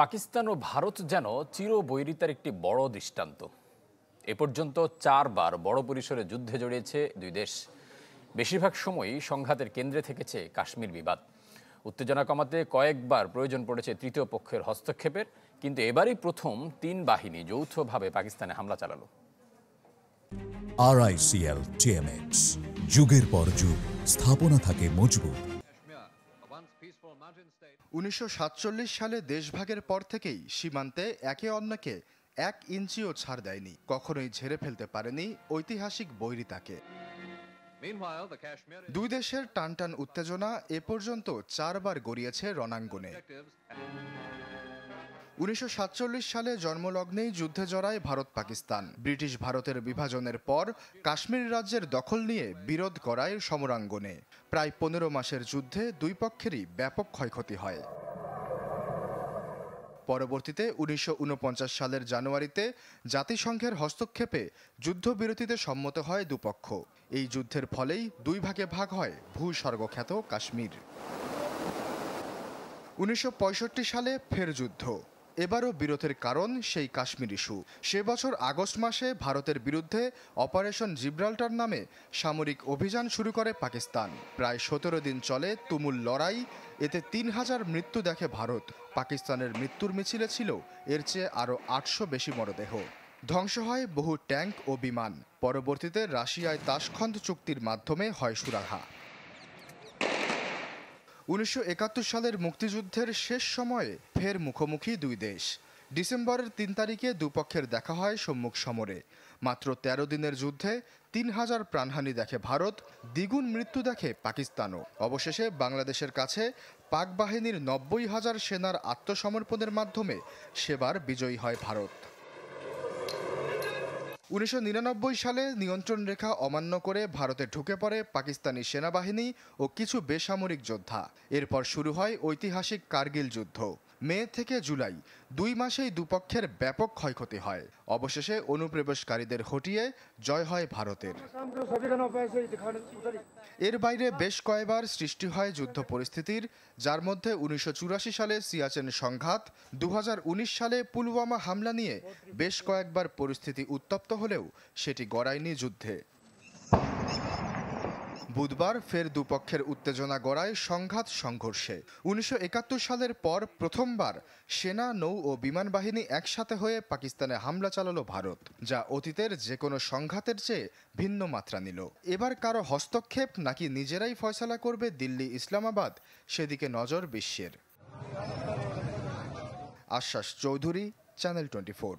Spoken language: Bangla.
পাকিস্তান ও ভারত যেন চিরবৈরিতার একটি বড় দৃষ্টান্ত। এ পর্যন্ত 4 বার বড় পরিসরে যুদ্ধে জড়িয়েছে দুই দেশ। বেশিরভাগ সময়ই সংঘাতের কেন্দ্রে থেকেছে কাশ্মীর বিবাদ। উত্তেজনা কমাতে কয়েকবার প্রয়োজন পড়েছে তৃতীয় পক্ষের হস্তক্ষেপের, কিন্তু এবারই প্রথম 3 বাহিনী যৌথভাবে পাকিস্তানে হামলা চালালো। RICL TMX, যুগের পর যুগ স্থাপনা থাকে মজবুত। 1947 সালে দেশভাগের পর থেকেই সীমান্তে একে অন্যকে 1 ইঞ্চিও ছাড় দেয়নি, কখনোই ঝেড়ে ফেলতে পারেনি ঐতিহাসিক বৈরিতাকে। দুই দেশের টানটান উত্তেজনা এ পর্যন্ত 4 বার গড়িয়েছে রণাঙ্গনে। 1947 সালে জন্মলগ্নেই যুদ্ধে জড়ায় ভারত পাকিস্তান। ব্রিটিশ ভারতের বিভাজনের পর কাশ্মীর রাজ্যের দখল নিয়ে বিরোধ করায় সমরাঙ্গনে। প্রায় 15 মাসের যুদ্ধে দুই পক্ষেরই ব্যাপক ক্ষয়ক্ষতি হয়। পরবর্তীতে 1949 সালের জানুয়ারিতে জাতিসংঘের হস্তক্ষেপে যুদ্ধবিরতিতে সম্মত হয় দুপক্ষ। এই যুদ্ধের ফলেই দুই ভাগে ভাগ হয় ভূস্বর্গখ্যাত কাশ্মীর। 1965 সালে ফের যুদ্ধ। এবারও বিরোধের কারণ সেই কাশ্মীর ইস্যু। সে বছর আগস্ট মাসে ভারতের বিরুদ্ধে অপারেশন জিব্রাল্টার নামে সামরিক অভিযান শুরু করে পাকিস্তান। প্রায় 17 দিন চলে তুমুল লড়াই। এতে 3000 মৃত্যু দেখে ভারত। পাকিস্তানের মৃত্যুর মিছিলে ছিল এর চেয়ে আরও 800 বেশি মরদেহ। ধ্বংস হয় বহু ট্যাঙ্ক ও বিমান। পরবর্তীতে রাশিয়ায় তাশখন্দ চুক্তির মাধ্যমে হয় সুরাহা। 1971 সালের মুক্তিযুদ্ধের শেষ সময়ে ফের মুখোমুখি দুই দেশ। ডিসেম্বরের 3 তারিখে দুপক্ষের দেখা হয় সম্মুখ সমরে। মাত্র 13 দিনের যুদ্ধে 3000 প্রাণহানি দেখে ভারত, দ্বিগুণ মৃত্যু দেখে পাকিস্তানও। অবশেষে বাংলাদেশের কাছে পাক বাহিনীর 90,000 সেনার আত্মসমর্পণের মাধ্যমে সেবার বিজয়ী হয় ভারত। 1999 সালে নিয়ন্ত্রণ রেখা অমান্য করে ভারতে ঢুকে পড়ে পাকিস্তানি সেনাবাহিনী ও কিছু বেসামরিক যোদ্ধা। এরপর শুরু হয় ঐতিহাসিক কার্গিল যুদ্ধ। মে থেকে জুলাই 2 মাসেই দুপক্ষের ব্যাপক ক্ষয়ক্ষতি হয়। অবশেষে অনুপ্রবেশকারীদের হটিয়ে জয় হয় ভারতের। এর বাইরে বেশ কয়েকবার সৃষ্টি হয় যুদ্ধ পরিস্থিতির, যার মধ্যে 1984 সালে সিয়াচেন সংঘাত, 2019 সালে পুলওয়ামা হামলা নিয়ে বেশ কয়েকবার পরিস্থিতি উত্তপ্ত হলেও সেটি গড়ায়নি যুদ্ধে। বুধবার ফের দুপক্ষের উত্তেজনা গড়ায় সংঘাত সংঘর্ষে। 1971 সালের পর প্রথমবার সেনা, নৌ ও বিমান বাহিনী একসাথে হয়ে পাকিস্তানে হামলা চালালো ভারত, যা অতীতের যে কোনো সংঘাতের চেয়ে ভিন্ন মাত্রা নিল। এবার কারো হস্তক্ষেপ নাকি নিজেরাই ফয়সালা করবে দিল্লি, ইসলামাবাদ, সেদিকে নজর বিশ্বের। আশ্বাস চৌধুরী, চ্যানেল 24।